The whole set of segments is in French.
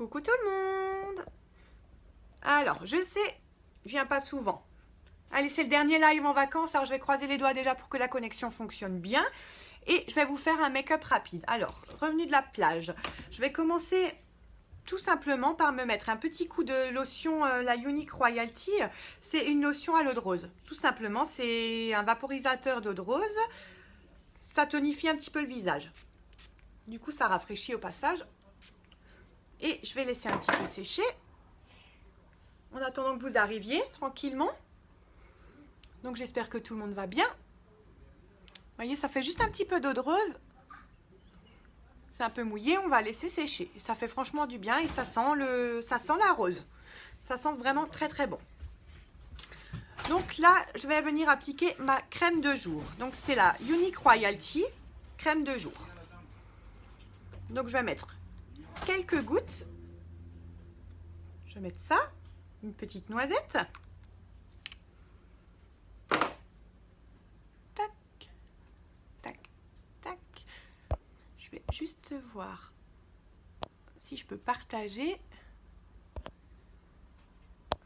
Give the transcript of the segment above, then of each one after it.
Coucou tout le monde. Alors, je sais, je viens pas souvent. Allez, c'est le dernier live en vacances, alors je vais croiser les doigts déjà pour que la connexion fonctionne bien. Et je vais vous faire un make-up rapide. Alors, revenu de la plage, je vais commencer tout simplement par me mettre un petit coup de lotion, la Unique Royalty. C'est une lotion à l'eau de rose. Tout simplement, c'est un vaporisateur d'eau de rose. Ça tonifie un petit peu le visage. Du coup, ça rafraîchit au passage. Et je vais laisser un petit peu sécher en attendant que vous arriviez tranquillement. Donc j'espère que tout le monde va bien. Vous voyez, ça fait juste un petit peu d'eau de rose. C'est un peu mouillé, on va laisser sécher. Et ça fait franchement du bien et ça sent la rose. Ça sent vraiment très très bon. Donc là, je vais venir appliquer ma crème de jour. Donc c'est la Unique Royalty crème de jour. Donc je vais mettre quelques gouttes. Je vais mettre ça, une petite noisette. Tac, tac, tac. Je vais juste voir si je peux partager.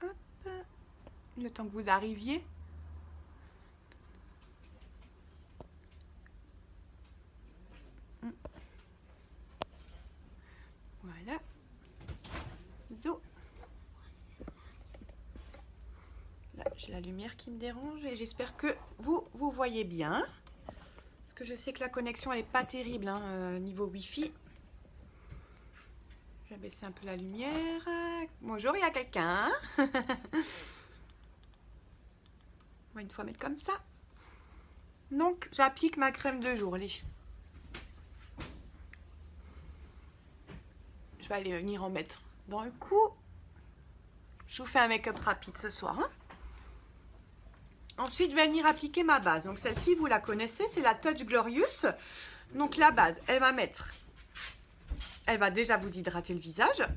Hop, le temps que vous arriviez. Voilà. Zo. Là, j'ai la lumière qui me dérange et j'espère que vous voyez bien. Parce que je sais que la connexion, elle n'est pas terrible niveau Wi-Fi. Je vais baisser un peu la lumière. Bonjour, il y a quelqu'un. On va une fois mettre comme ça. Donc, j'applique ma crème de jour, les filles. Je vais aller venir en mettre dans le cou. Je vous fais un make-up rapide ce soir. Ensuite, je vais venir appliquer ma base. Donc, celle-ci, vous la connaissez, c'est la Touch Glorious. Donc, la base, elle va déjà vous hydrater le visage.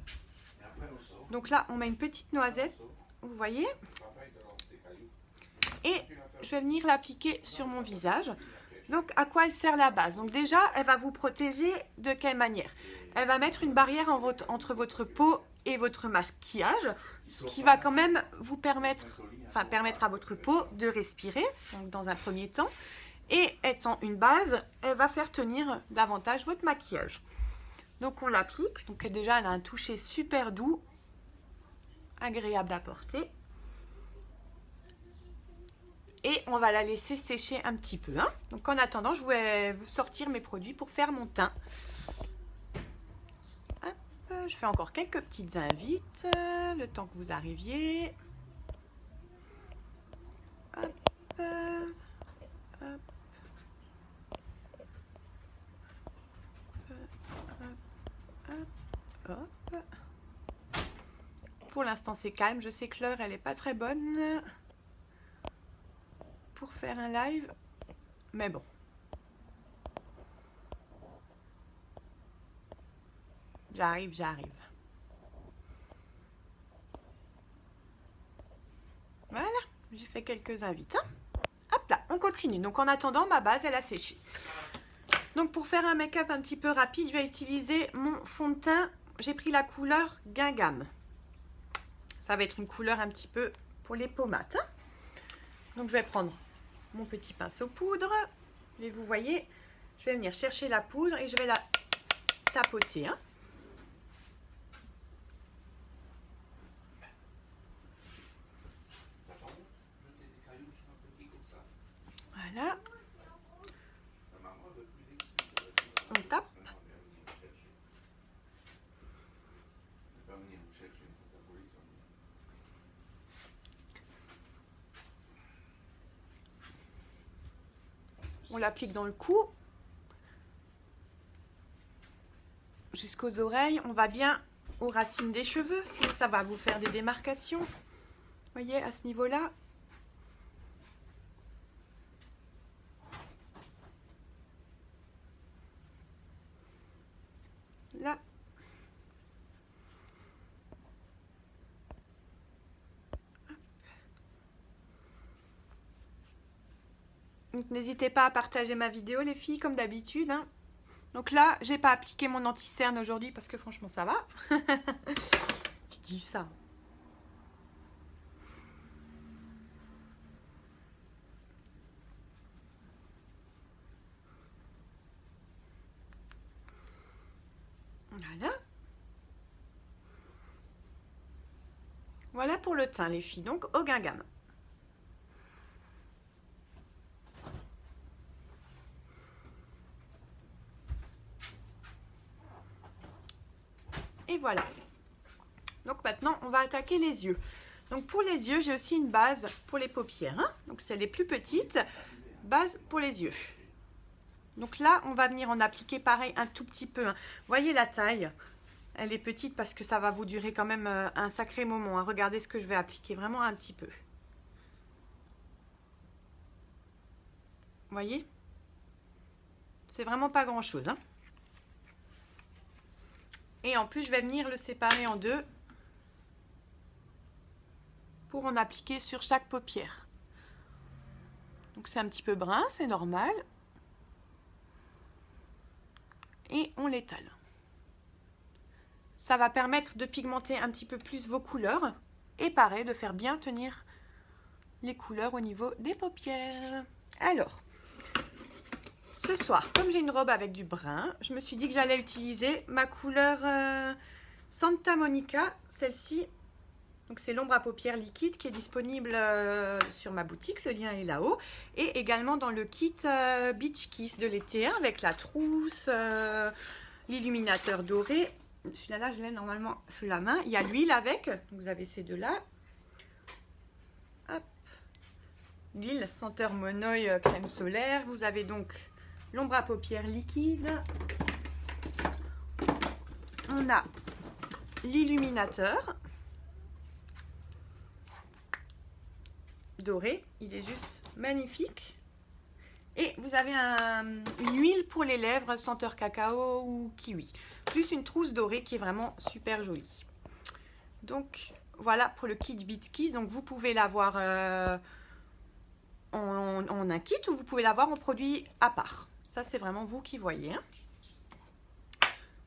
Donc là, on met une petite noisette, vous voyez. Et je vais venir l'appliquer sur mon visage. Donc, à quoi elle sert la base? Donc déjà, elle va vous protéger de quelle manière? Elle va mettre une barrière entre votre peau et votre maquillage, ce qui va quand même vous permettre à votre peau de respirer, donc dans un premier temps. Et étant une base, elle va faire tenir davantage votre maquillage. Donc on l'applique. Donc déjà, elle a un toucher super doux, agréable à porter. Et on va la laisser sécher un petit peu. Donc en attendant, je vais sortir mes produits pour faire mon teint. Hop, je fais encore quelques petites invites, le temps que vous arriviez. Hop, hop. Hop. Pour l'instant, c'est calme. Je sais que l'heure, elle n'est pas très bonne pour faire un live. Mais bon. J'arrive. Voilà. J'ai fait quelques invites. Hop là, on continue. Donc, en attendant, ma base, elle a séché. Donc, pour faire un make-up un petit peu rapide, je vais utiliser mon fond de teint. J'ai pris la couleur Gingham. Ça va être une couleur un petit peu pour les peaux mates. Donc, je vais prendre mon petit pinceau poudre. Et vous voyez, je vais venir chercher la poudre et je vais la tapoter. Voilà. On tape. On l'applique dans le cou. Jusqu'aux oreilles. On va bien aux racines des cheveux. Sinon, ça va vous faire des démarcations. Vous voyez, à ce niveau-là. Là. Donc n'hésitez pas à partager ma vidéo les filles comme d'habitude. Donc là, j'ai pas appliqué mon anti-cerne aujourd'hui parce que franchement, ça va. Je dis ça. Voilà. Voilà pour le teint, les filles. Donc, au gingham. Et voilà. Donc maintenant, on va attaquer les yeux. Donc pour les yeux, j'ai aussi une base pour les paupières. Hein. Donc c'est les plus petites. Base pour les yeux. Donc là, on va venir en appliquer pareil un tout petit peu. Hein. Voyez la taille. Elle est petite parce que ça va vous durer quand même un sacré moment. Hein. Regardez ce que je vais appliquer. Vraiment un petit peu. Voyez? C'est vraiment pas grand chose. Hein. Et en plus, je vais venir le séparer en deux pour en appliquer sur chaque paupière. Donc c'est un petit peu brun, c'est normal. Et on l'étale. Ça va permettre de pigmenter un petit peu plus vos couleurs et pareil, de faire bien tenir les couleurs au niveau des paupières. Alors, ce soir, comme j'ai une robe avec du brun, je me suis dit que j'allais utiliser ma couleur Santa Monica, celle-ci. Donc c'est l'ombre à paupières liquide qui est disponible sur ma boutique, le lien est là-haut. Et également dans le kit Beach Kiss de l'été, hein, avec la trousse, l'illuminateur doré. Celui-là, je l'ai normalement sous la main. Il y a l'huile avec, vous avez ces deux-là. L'huile senteur Monoï crème solaire. Vous avez donc l'ombre à paupières liquide. On a l'illuminateur doré, il est juste magnifique. Et vous avez une huile pour les lèvres senteur cacao ou kiwi, plus une trousse dorée qui est vraiment super jolie. Donc voilà pour le kit Beach Kiss. Donc vous pouvez l'avoir en un kit ou vous pouvez l'avoir en produit à part. Ça c'est vraiment vous qui voyez. Hein.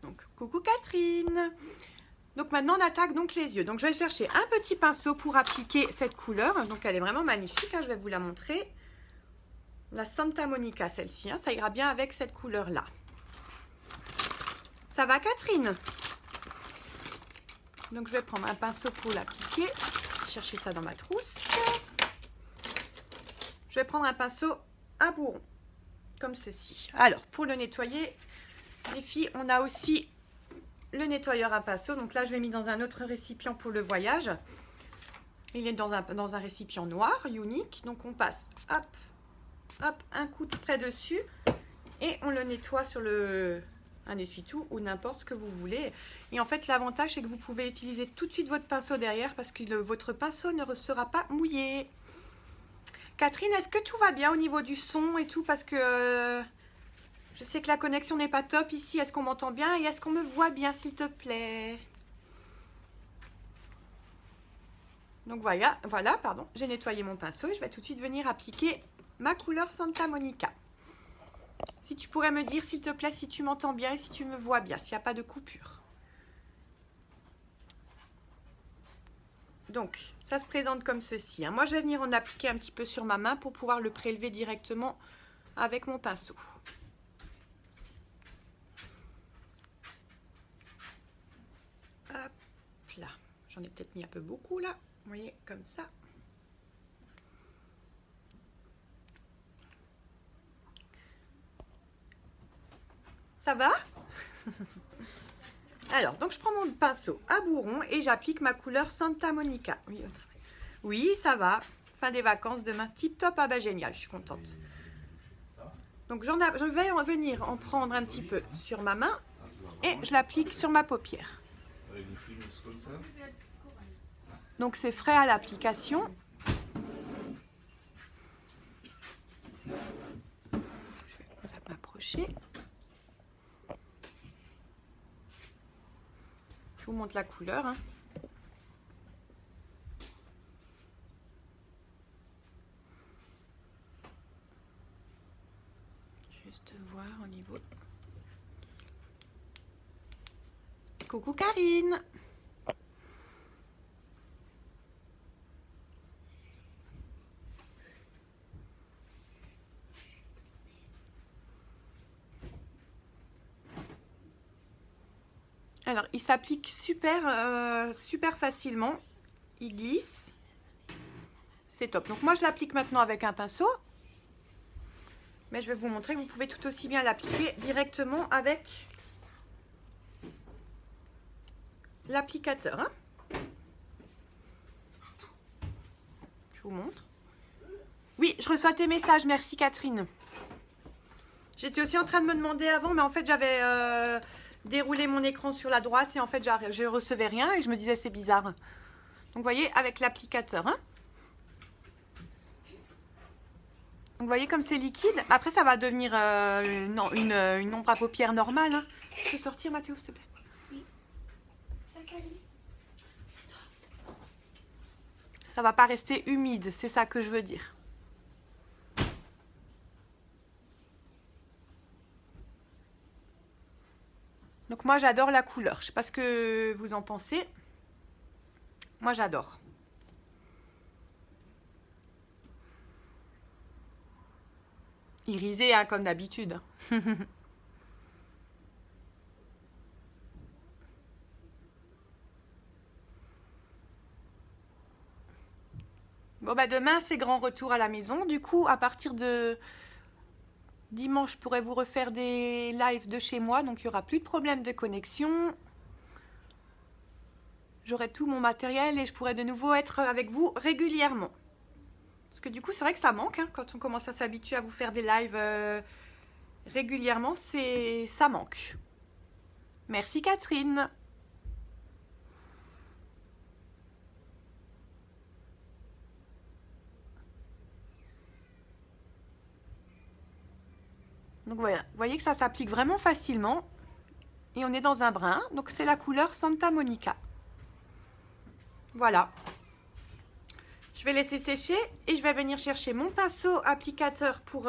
Donc coucou Catherine. Donc maintenant on attaque donc les yeux. Donc je vais chercher un petit pinceau pour appliquer cette couleur. Donc elle est vraiment magnifique, hein, je vais vous la montrer. La Santa Monica, celle-ci, hein, ça ira bien avec cette couleur-là. Ça va Catherine? Donc je vais prendre un pinceau pour l'appliquer. Chercher ça dans ma trousse. Je vais prendre un pinceau à bourron, comme ceci. Alors pour le nettoyer, les filles, on a aussi le nettoyeur à pinceau. Donc là, je l'ai mis dans un autre récipient pour le voyage. Il est dans un récipient noir, unique. Donc on passe, hop, hop, un coup de spray dessus. Et on le nettoie sur un essuie-tout ou n'importe ce que vous voulez. Et en fait, l'avantage, c'est que vous pouvez utiliser tout de suite votre pinceau derrière parce que votre pinceau ne sera pas mouillé. Catherine, est-ce que tout va bien au niveau du son et tout? Parce que... je sais que la connexion n'est pas top ici. Est-ce qu'on m'entend bien et est-ce qu'on me voit bien, s'il te plaît? Donc voilà, pardon. J'ai nettoyé mon pinceau et je vais tout de suite venir appliquer ma couleur Santa Monica. Si tu pourrais me dire, s'il te plaît, si tu m'entends bien et si tu me vois bien, s'il n'y a pas de coupure. Donc, ça se présente comme ceci. Hein. Moi, je vais venir en appliquer un petit peu sur ma main pour pouvoir le prélever directement avec mon pinceau. Hop là. J'en ai peut-être mis un peu beaucoup là. Vous voyez, comme ça. Ça va? Alors, donc je prends mon pinceau à bourron et j'applique ma couleur Santa Monica. Oui, ça va. Fin des vacances demain. Tip top. Ah bah génial, je suis contente. Donc je vais venir en prendre un petit peu sur ma main et je l'applique sur ma paupière. Donc c'est frais à l'application. Je vais m'approcher. Je vous montre la couleur. Hein. Juste voir au niveau Coucou Karine. Alors, il s'applique super, super facilement. Il glisse. C'est top. Donc, moi, je l'applique maintenant avec un pinceau. Mais je vais vous montrer que vous pouvez tout aussi bien l'appliquer directement avec l'applicateur. Hein. Je vous montre. Oui, je reçois tes messages. Merci Catherine. J'étais aussi en train de me demander avant, mais en fait, j'avais déroulé mon écran sur la droite et en fait, je ne recevais rien et je me disais c'est bizarre. Donc, vous voyez, avec l'applicateur. Hein. Donc, vous voyez comme c'est liquide. Après, ça va devenir une ombre à paupières normale. Hein. Tu peux sortir, Mathéo, s'il te plaît? Oui. Ça va pas rester humide, c'est ça que je veux dire. Donc, moi, j'adore la couleur. Je ne sais pas ce que vous en pensez. Moi, j'adore. Irisé, hein, comme d'habitude. Bon, bah demain, c'est grand retour à la maison. Du coup, à partir de dimanche, je pourrai vous refaire des lives de chez moi. Donc, il n'y aura plus de problème de connexion. J'aurai tout mon matériel et je pourrai de nouveau être avec vous régulièrement. Parce que du coup, c'est vrai que ça manque. Hein, quand on commence à s'habituer à vous faire des lives régulièrement, ça manque. Merci Catherine. Donc voilà, vous voyez que ça s'applique vraiment facilement. Et on est dans un brun. Donc c'est la couleur Santa Monica. Voilà. Je vais laisser sécher et je vais venir chercher mon pinceau applicateur pour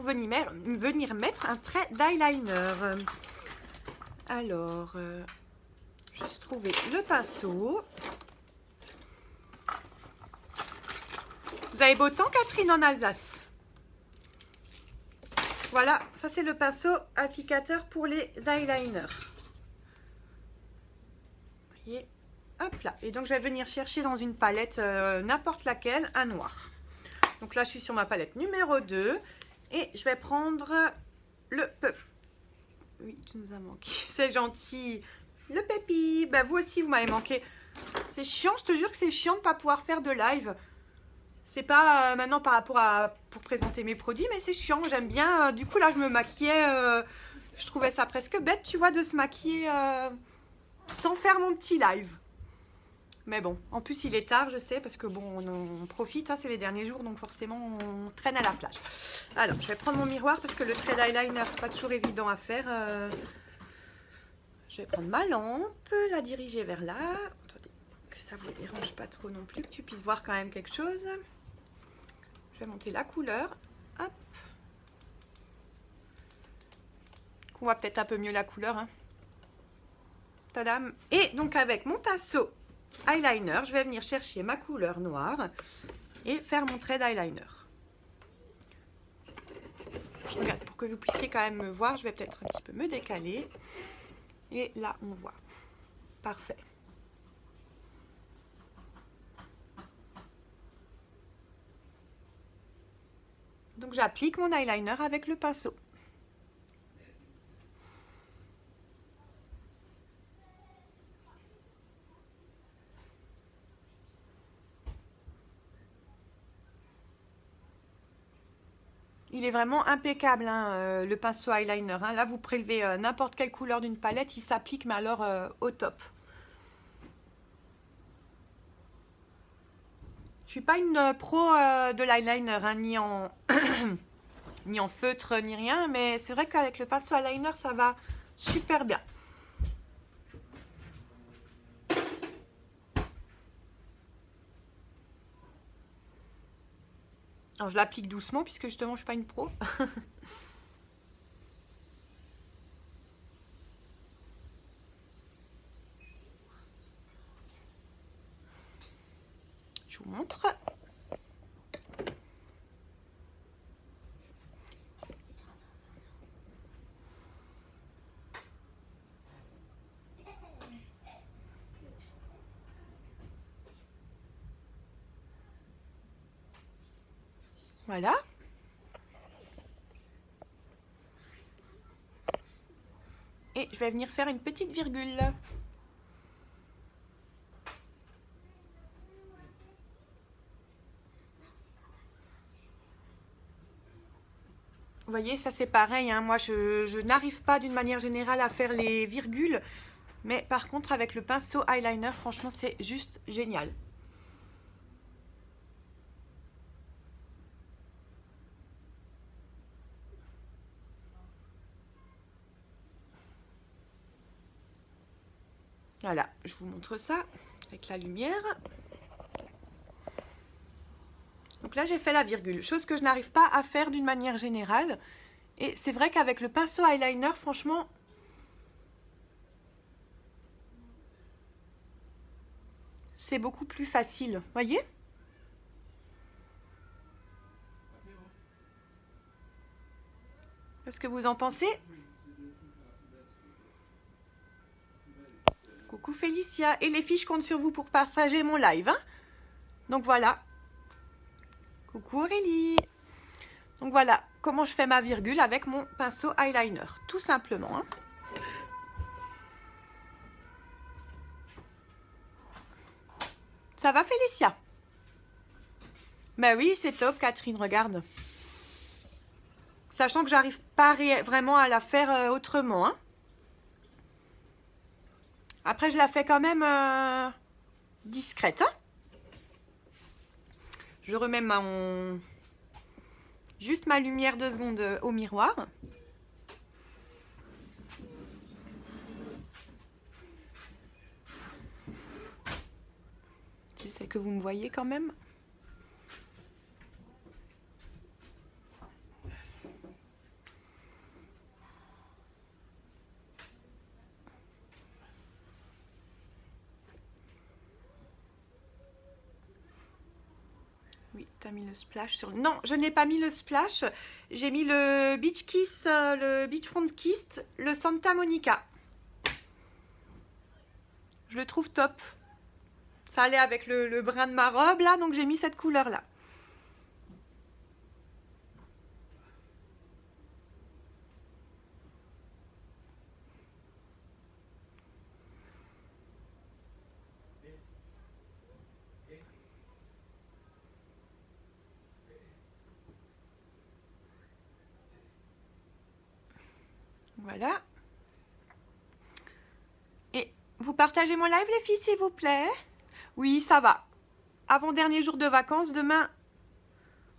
venir mettre un trait d'eyeliner. Alors, juste trouver le pinceau. Vous avez beau temps, Catherine, en Alsace? Voilà, ça c'est le pinceau applicateur pour les eyeliners. Vous voyez, hop là. Et donc je vais venir chercher dans une palette n'importe laquelle, un noir. Donc là je suis sur ma palette numéro 2 et je vais prendre le oui, tu nous as manqué. C'est gentil. Le Pépi, bah vous aussi vous m'avez manqué. C'est chiant, je te jure que c'est chiant de ne pas pouvoir faire de live. C'est pas maintenant par rapport à pour présenter mes produits, mais c'est chiant, j'aime bien. Du coup là je me maquillais, je trouvais ça presque bête, tu vois, de se maquiller sans faire mon petit live. Mais bon, en plus il est tard, je sais, parce que bon, on profite, hein, c'est les derniers jours, donc forcément on traîne à la plage. Alors, je vais prendre mon miroir, parce que le trait d'eyeliner, c'est pas toujours évident à faire. Je vais prendre ma lampe, la diriger vers là. Attendez, que ça vous dérange pas trop non plus, que tu puisses voir quand même quelque chose. Je vais monter la couleur. Hop. On voit peut-être un peu mieux la couleur. Hein. Tadam. Et donc avec mon pinceau eyeliner, je vais venir chercher ma couleur noire et faire mon trait d'eyeliner. Je regarde pour que vous puissiez quand même me voir. Je vais peut-être un petit peu me décaler. Et là, on voit. Parfait. Donc j'applique mon eyeliner avec le pinceau. Il est vraiment impeccable, hein, le pinceau eyeliner. Hein. Là, vous prélevez n'importe quelle couleur d'une palette, il s'applique, mais alors au top. Je suis pas une pro de l'eyeliner, hein, ni en ni en feutre, ni rien, mais c'est vrai qu'avec le pinceau eyeliner, ça va super bien. Alors, je l'applique doucement, puisque justement, je ne suis pas une pro. Je vous montre. Voilà. Et je vais venir faire une petite virgule. Vous voyez, ça c'est pareil, hein. Moi je n'arrive pas d'une manière générale à faire les virgules. Mais par contre avec le pinceau eyeliner, franchement c'est juste génial. Voilà, je vous montre ça avec la lumière. Donc là, j'ai fait la virgule, chose que je n'arrive pas à faire d'une manière générale. Et c'est vrai qu'avec le pinceau eyeliner, franchement, c'est beaucoup plus facile. Voyez? Qu'est-ce que vous en pensez? Coucou Félicia. Et les filles, je compte sur vous pour partager mon live, hein. Donc voilà. Coucou Aurélie. Donc voilà comment je fais ma virgule avec mon pinceau eyeliner. Tout simplement, hein. Ça va Félicia? Ben oui, c'est top Catherine, regarde. Sachant que j'arrive pas vraiment à la faire autrement, hein. Après, je la fais quand même discrète, hein. Je remets juste ma lumière 2 secondes au miroir. J'essaie que vous me voyez quand même. Oui, tu as mis le splash sur... Non, je n'ai pas mis le splash. J'ai mis le Beach Kiss, le Beachfront Kiss, le Santa Monica. Je le trouve top. Ça allait avec le brun de ma robe, là, donc j'ai mis cette couleur-là. Voilà. Et vous partagez mon live, les filles, s'il vous plaît? Oui, ça va. Avant-dernier jour de vacances, demain,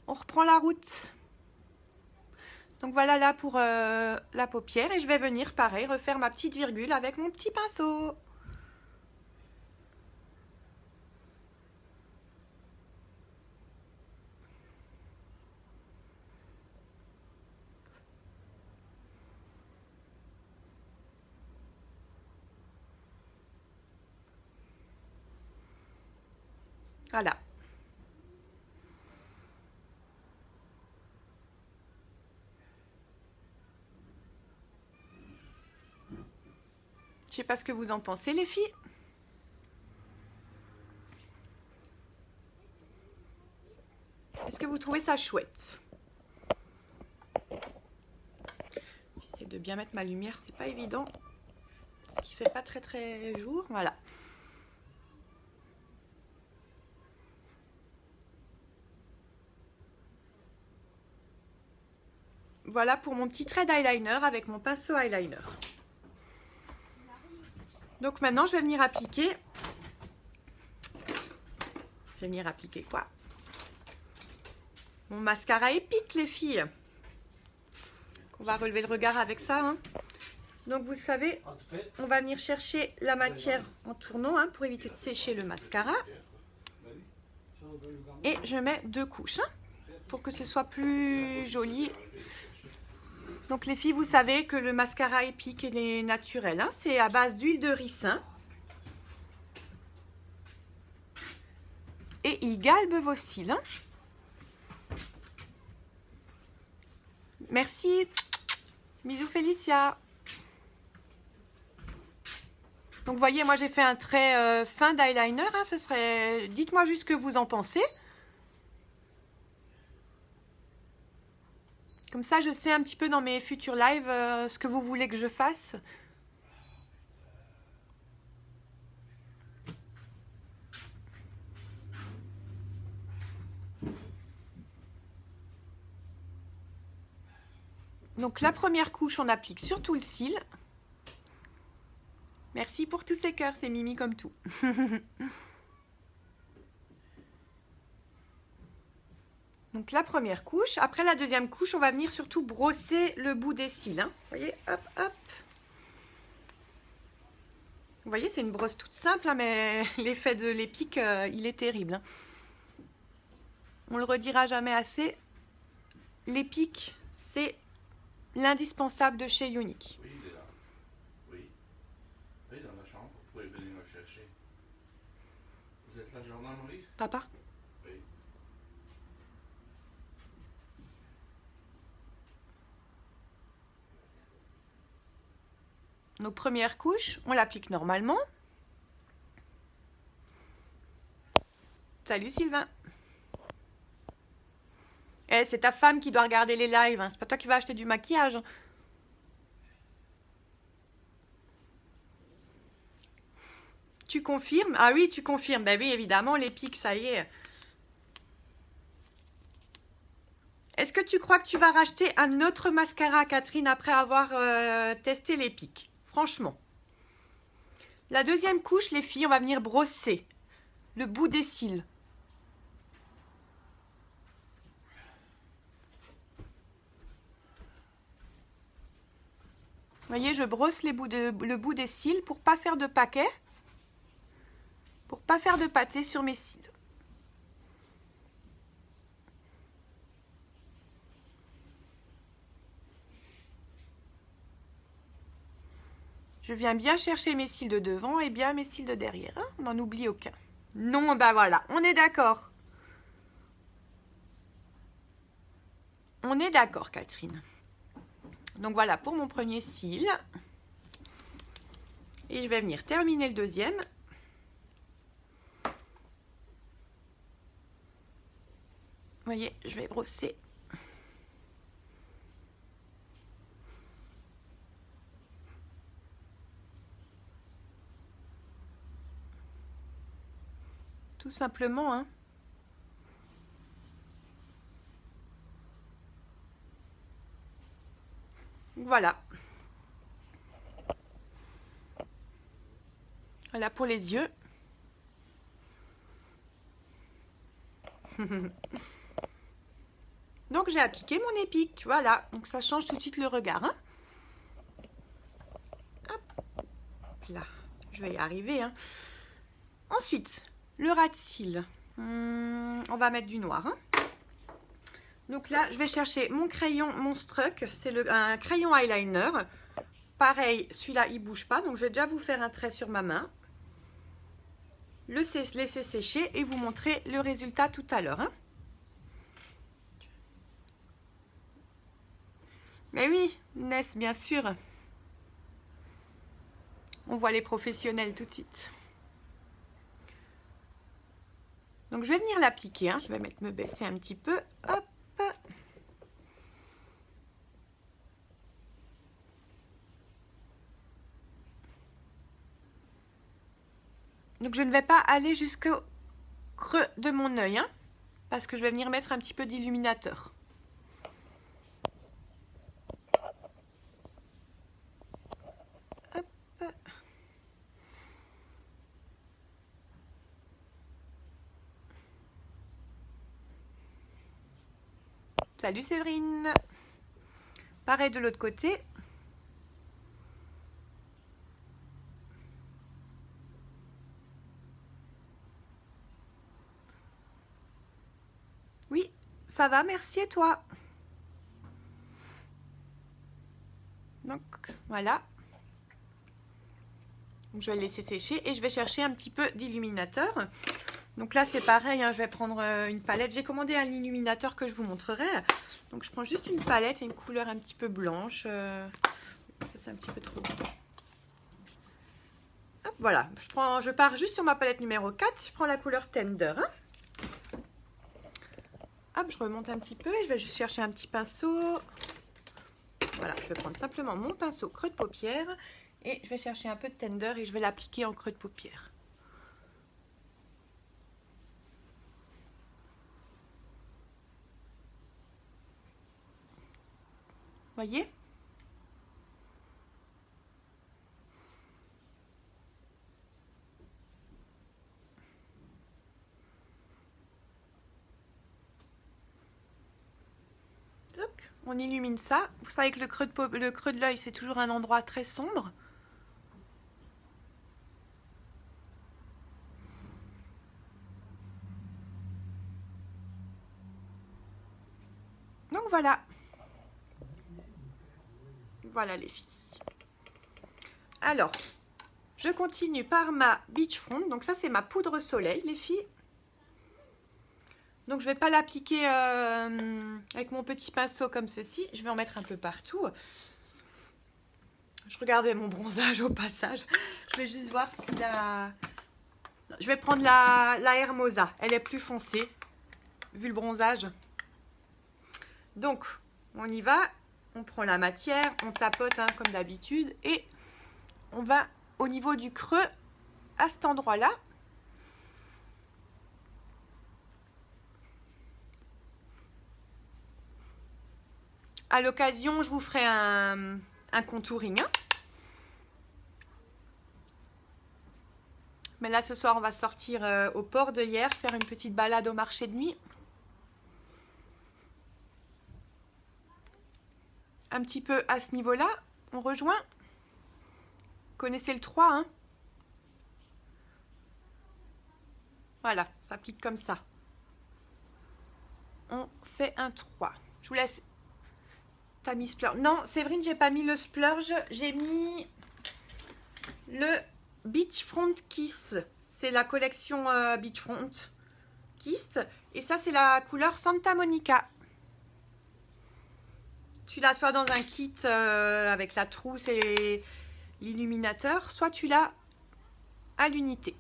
on reprend la route. Donc voilà là pour la paupière. Et je vais venir, pareil, refaire ma petite virgule avec mon petit pinceau. Voilà. Je sais pas ce que vous en pensez, les filles. Est-ce que vous trouvez ça chouette? J'essaie de bien mettre ma lumière, c'est pas évident. Parce qu'il fait pas très jour. Voilà. Voilà pour mon petit trait d'eyeliner avec mon pinceau eyeliner. Donc maintenant, je vais venir appliquer. Je vais venir appliquer quoi? Mon mascara épique, les filles. On va relever le regard avec ça, hein. Donc vous le savez, on va venir chercher la matière en tournant, hein, pour éviter de sécher le mascara. Et je mets 2 couches, hein, pour que ce soit plus joli. Donc les filles, vous savez que le mascara épique, il est naturel, hein, c'est à base d'huile de ricin. et il galbe vos cils. Hein. Merci. Bisous Félicia. Donc vous voyez, moi j'ai fait un trait fin d'eyeliner. Hein, ce serait... Dites-moi juste ce que vous en pensez. Comme ça, je sais un petit peu dans mes futurs lives ce que vous voulez que je fasse. Donc la première couche, on applique sur tout le cil. Merci pour tous ces cœurs, c'est Mimi comme tout. Donc la première couche. Après la deuxième couche, on va venir surtout brosser le bout des cils. Hein. Vous voyez, hop, hop. Vous voyez, c'est une brosse toute simple, hein, mais l'effet de l'épique, il est terrible. Hein. On le redira jamais assez. L'épique, c'est l'indispensable de chez Younique. Oui, il est là. Oui. Oui, dans la chambre. Vous pouvez venir me chercher. Vous êtes la gendarmerie? Papa? Oui. Nos premières couches, on l'applique normalement. Salut Sylvain. Eh, c'est ta femme qui doit regarder les lives, hein. C'est pas toi qui vas acheter du maquillage. Tu confirmes? Ah oui, tu confirmes. Ben oui, évidemment, les pics, ça y est. Est-ce que tu crois que tu vas racheter un autre mascara, Catherine, après avoir testé les pics? Franchement. La deuxième couche, les filles, on va venir brosser le bout des cils. Vous voyez, je brosse le bout des cils pour pas faire de paquet, pour pas faire de pâté sur mes cils. Je viens bien chercher mes cils de devant et bien mes cils de derrière. Hein, on n'en oublie aucun. Non, bah voilà, on est d'accord. On est d'accord, Catherine. Donc voilà pour mon premier cil. Et je vais venir terminer le deuxième. Vous voyez, je vais brosser. Tout simplement, hein. Voilà. Voilà pour les yeux. Donc j'ai appliqué mon épique. Voilà. Donc ça change tout de suite le regard. Hein. Hop. Là. Je vais y arriver. Hein. Ensuite, le ras de cils. On va mettre du noir. Hein. Donc là, je vais chercher mon crayon Monstruck. C'est un crayon eyeliner. Pareil, celui-là, il ne bouge pas. Donc, je vais déjà vous faire un trait sur ma main. Le laisser sécher et vous montrer le résultat tout à l'heure. Hein. Mais oui, Ness, bien sûr. On voit les professionnels tout de suite. Donc, je vais venir l'appliquer. Hein. Je vais me baisser un petit peu. Hop. Donc, je ne vais pas aller jusqu'au creux de mon œil, hein, parce que je vais venir mettre un petit peu d'illuminateur. Salut Séverine. Pareil de l'autre côté. Oui, ça va, merci et toi? Donc, voilà. Donc, je vais le laisser sécher et je vais chercher un petit peu d'illuminateur. Donc là, c'est pareil, hein, je vais prendre une palette. J'ai commandé un illuminateur que je vous montrerai. Donc je prends juste une palette et une couleur un petit peu blanche. Ça, c'est un petit peu trop. Hop, voilà, je pars juste sur ma palette numéro 4. Je prends la couleur Tender. Hein. Hop, je remonte un petit peu et je vais juste chercher un petit pinceau. Voilà, je vais prendre simplement mon pinceau creux de paupière et je vais chercher un peu de Tender et je vais l'appliquer en creux de paupière. Voyez? On illumine ça. Vous savez que le creux de l'œil, c'est toujours un endroit très sombre. Donc voilà. Voilà les filles. Alors, je continue par ma Beach Front. Donc ça, c'est ma poudre soleil, les filles. Donc je ne vais pas l'appliquer avec mon petit pinceau comme ceci. Je vais en mettre un peu partout. Je regardais mon bronzage au passage. Je vais juste voir si la... Je vais prendre la Hermosa. Elle est plus foncée, vu le bronzage. Donc, on y va. On prend la matière, on tapote hein, comme d'habitude. Et on va au niveau du creux, à cet endroit-là. À l'occasion, je vous ferai un contouring. Hein. Mais là, ce soir, on va sortir au port de Hyères, faire une petite balade au marché de nuit. Un petit peu à ce niveau-là, on rejoint. Vous connaissez le 3, hein? Voilà, ça pique comme ça. On fait un 3. Je vous laisse... T'as mis splurge. Non, Séverine, j'ai pas mis le splurge. J'ai mis le Beachfront Kiss. C'est la collection Beachfront Kiss. Et ça, c'est la couleur Santa Monica. Tu l'as soit dans un kit avec la trousse et l'illuminateur, soit tu l'as à l'unité.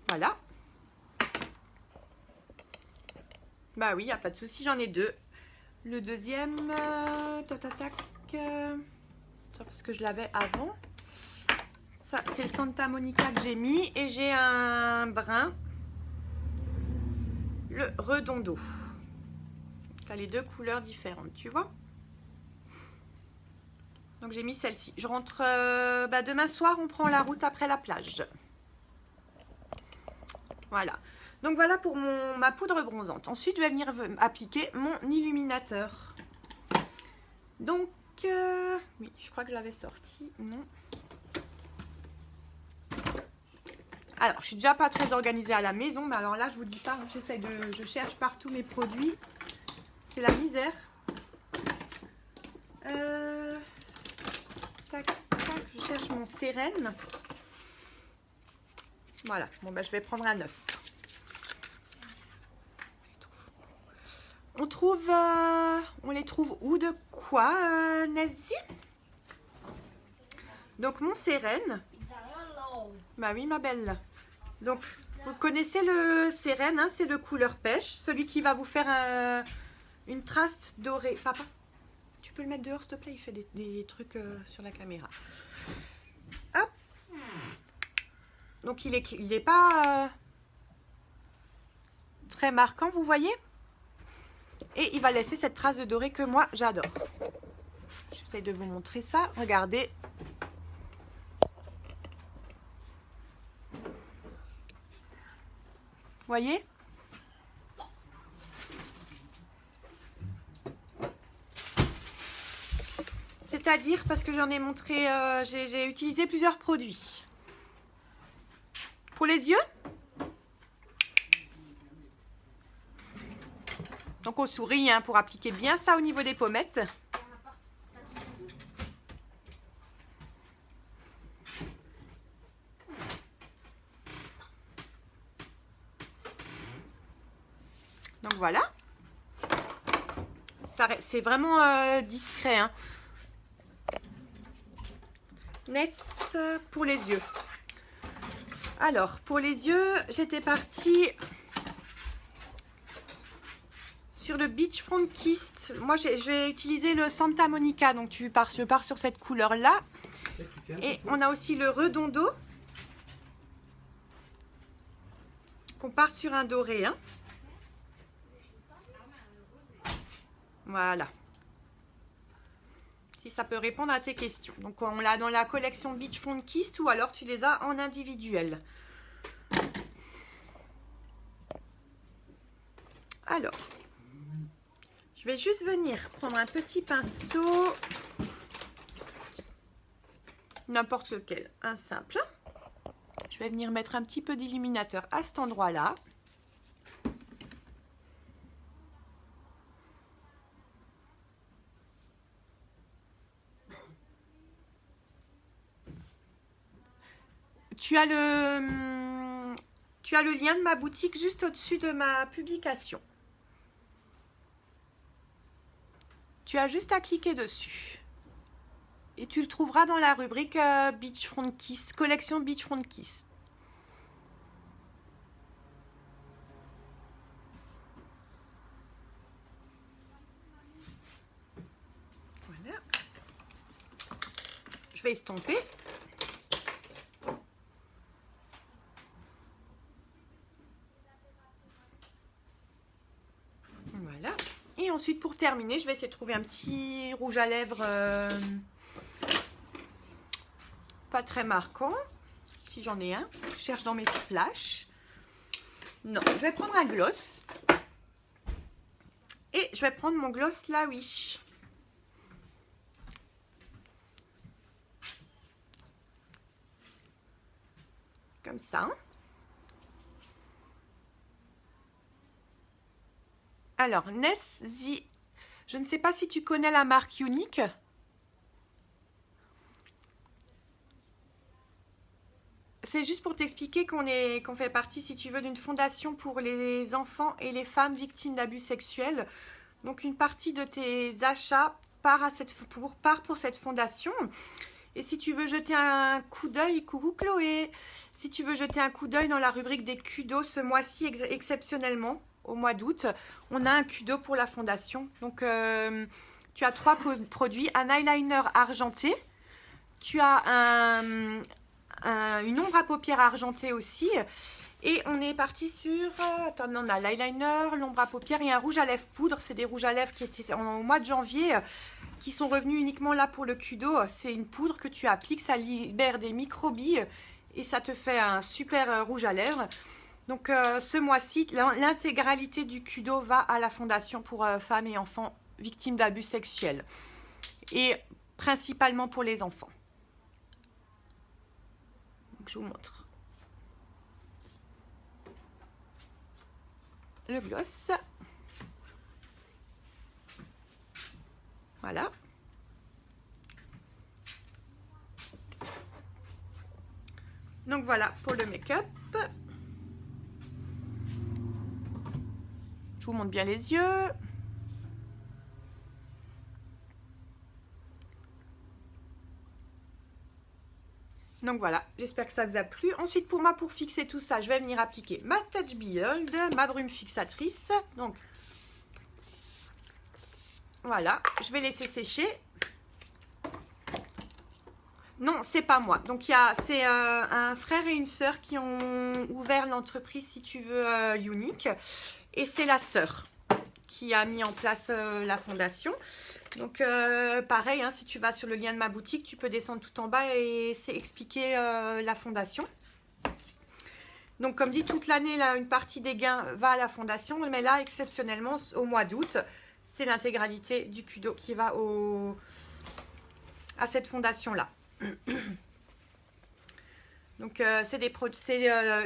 Voilà. Bah oui, il n'y a pas de souci, j'en ai deux. Le deuxième, ça parce que je l'avais avant. Ça, c'est le Santa Monica que j'ai mis. Et j'ai un brun, le Redondo. Tu as les deux couleurs différentes, tu vois. Donc j'ai mis celle-ci. Je rentre demain soir, on prend la route après la plage. Voilà. Donc voilà pour ma poudre bronzante. Ensuite, je vais venir appliquer mon illuminateur. Donc, oui, je crois que je l'avais sorti. Non. Alors, je suis déjà pas très organisée à la maison, mais alors là, je vous dis pas, je cherche partout mes produits. C'est la misère. Tac, tac, je cherche mon Sérène. Voilà, bon bah je vais prendre un 9. On les trouve où, de quoi, Nazi? Donc mon Sérène. Bah oui ma belle. Donc vous connaissez le Sérène, hein, c'est le couleur pêche, celui qui va vous faire une trace dorée. Papa, tu peux le mettre dehors s'il te plaît, il fait des trucs sur la caméra. Hop. Donc il est pas très marquant, vous voyez. Et il va laisser cette trace de doré que moi j'adore. J'essaie de vous montrer ça. Regardez. Voyez? C'est-à-dire parce que j'en ai montré, j'ai utilisé plusieurs produits. Pour les yeux, Donc on sourit hein, pour appliquer bien ça au niveau des pommettes. Donc voilà. C'est vraiment discret. Hein. Ness pour les yeux. Alors, pour les yeux, j'étais partie sur le Beachfront Kiss. Moi, j'ai utilisé le Santa Monica. Donc, je pars sur cette couleur-là. Et on a aussi le Redondo. On part sur un doré. Hein. Voilà. Si ça peut répondre à tes questions. Donc, on l'a dans la collection Beachfront Kiss ou alors tu les as en individuel. Alors, je vais juste venir prendre un petit pinceau. N'importe lequel, un simple. Je vais venir mettre un petit peu d'illuminateur à cet endroit-là. Tu as le lien de ma boutique juste au-dessus de ma publication. Tu as juste à cliquer dessus. Et tu le trouveras dans la rubrique Beachfront Kiss, collection Beachfront Kiss. Voilà. Je vais estomper. Voilà. Et ensuite, pour terminer, je vais essayer de trouver un petit rouge à lèvres pas très marquant. Si j'en ai un, je cherche dans mes splashes. Non, je vais prendre un gloss. Et je vais prendre mon gloss La Wish. Comme ça. Alors, Ness The... Je ne sais pas si tu connais la marque Unique. C'est juste pour t'expliquer qu'on fait partie, si tu veux, d'une fondation pour les enfants et les femmes victimes d'abus sexuels. Donc, une partie de tes achats part pour cette fondation. Et si tu veux jeter un coup d'œil, coucou Chloé, si tu veux jeter un coup d'œil dans la rubrique des kudos ce mois-ci, exceptionnellement, au mois d'août, on a un kudo pour la fondation. Donc, tu as 3 produits. Un eyeliner argenté. Tu as une ombre à paupières argentée aussi. Et on est parti sur... attends, on a l'eyeliner, l'ombre à paupières et un rouge à lèvres poudre. C'est des rouges à lèvres qui étaient au mois de janvier, qui sont revenus uniquement là pour le kudo. C'est une poudre que tu appliques, ça libère des microbilles et ça te fait un super rouge à lèvres. Donc ce mois-ci, l'intégralité du kudo va à la fondation pour femmes et enfants victimes d'abus sexuels. Et principalement pour les enfants. Donc, je vous montre. Le gloss. Voilà. Donc voilà pour le make-up. Je vous montre bien les yeux. Donc voilà, j'espère que ça vous a plu. Ensuite, pour fixer tout ça, je vais venir appliquer ma Touch Build, ma brume fixatrice. Donc, voilà, je vais laisser sécher. Non, c'est pas moi. Donc, c'est un frère et une sœur qui ont ouvert l'entreprise, si tu veux, Unique. Et c'est la sœur qui a mis en place la fondation. Donc, pareil, hein, si tu vas sur le lien de ma boutique, tu peux descendre tout en bas et c'est expliquer la fondation. Donc, comme dit, toute l'année, là, une partie des gains va à la fondation. Mais là, exceptionnellement, au mois d'août, c'est l'intégralité du kudo qui va à cette fondation-là. Donc, c'est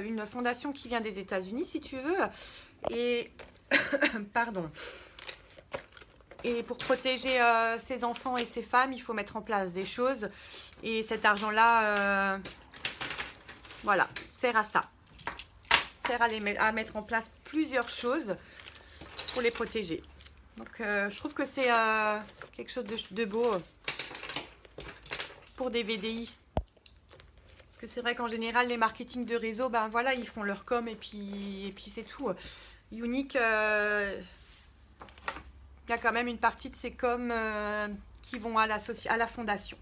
une fondation qui vient des États-Unis, si tu veux. Et Pardon. Et pour protéger ses enfants et ses femmes, il faut mettre en place des choses. Et cet argent-là, voilà, sert à ça. Sert à mettre en place plusieurs choses pour les protéger. Donc, je trouve que c'est quelque chose de beau pour des VDI. Parce que c'est vrai qu'en général, les marketing de réseau, ben voilà, ils font leur com et puis c'est tout. Unique, il y a quand même une partie de ces coms qui vont à la fondation.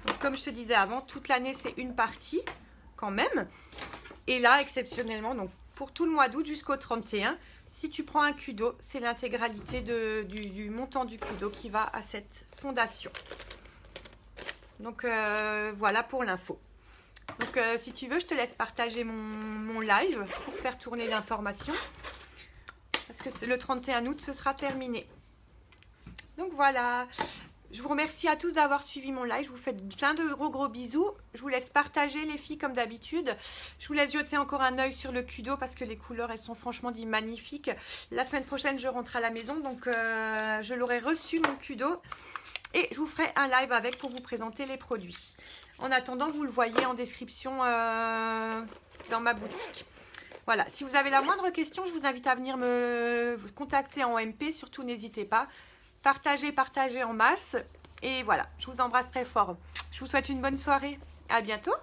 Donc, comme je te disais avant, toute l'année, c'est une partie quand même. Et là, exceptionnellement, donc pour tout le mois d'août jusqu'au 31, si tu prends un Kudo, c'est l'intégralité du montant du Kudo qui va à cette fondation. Donc, voilà pour l'info. Donc, si tu veux, je te laisse partager mon live pour faire tourner l'information. Parce que le 31 août, ce sera terminé. Donc, voilà. Je vous remercie à tous d'avoir suivi mon live. Je vous fais plein de gros bisous. Je vous laisse partager les filles comme d'habitude. Je vous laisse jeter encore un œil sur le Kudo parce que les couleurs, elles sont franchement dit magnifiques. La semaine prochaine, je rentre à la maison. Donc, je l'aurai reçu mon Kudo. Et je vous ferai un live avec pour vous présenter les produits. En attendant, vous le voyez en description dans ma boutique. Voilà, si vous avez la moindre question, je vous invite à venir me contacter en MP. Surtout, n'hésitez pas. Partagez en masse. Et voilà, je vous embrasse très fort. Je vous souhaite une bonne soirée. À bientôt.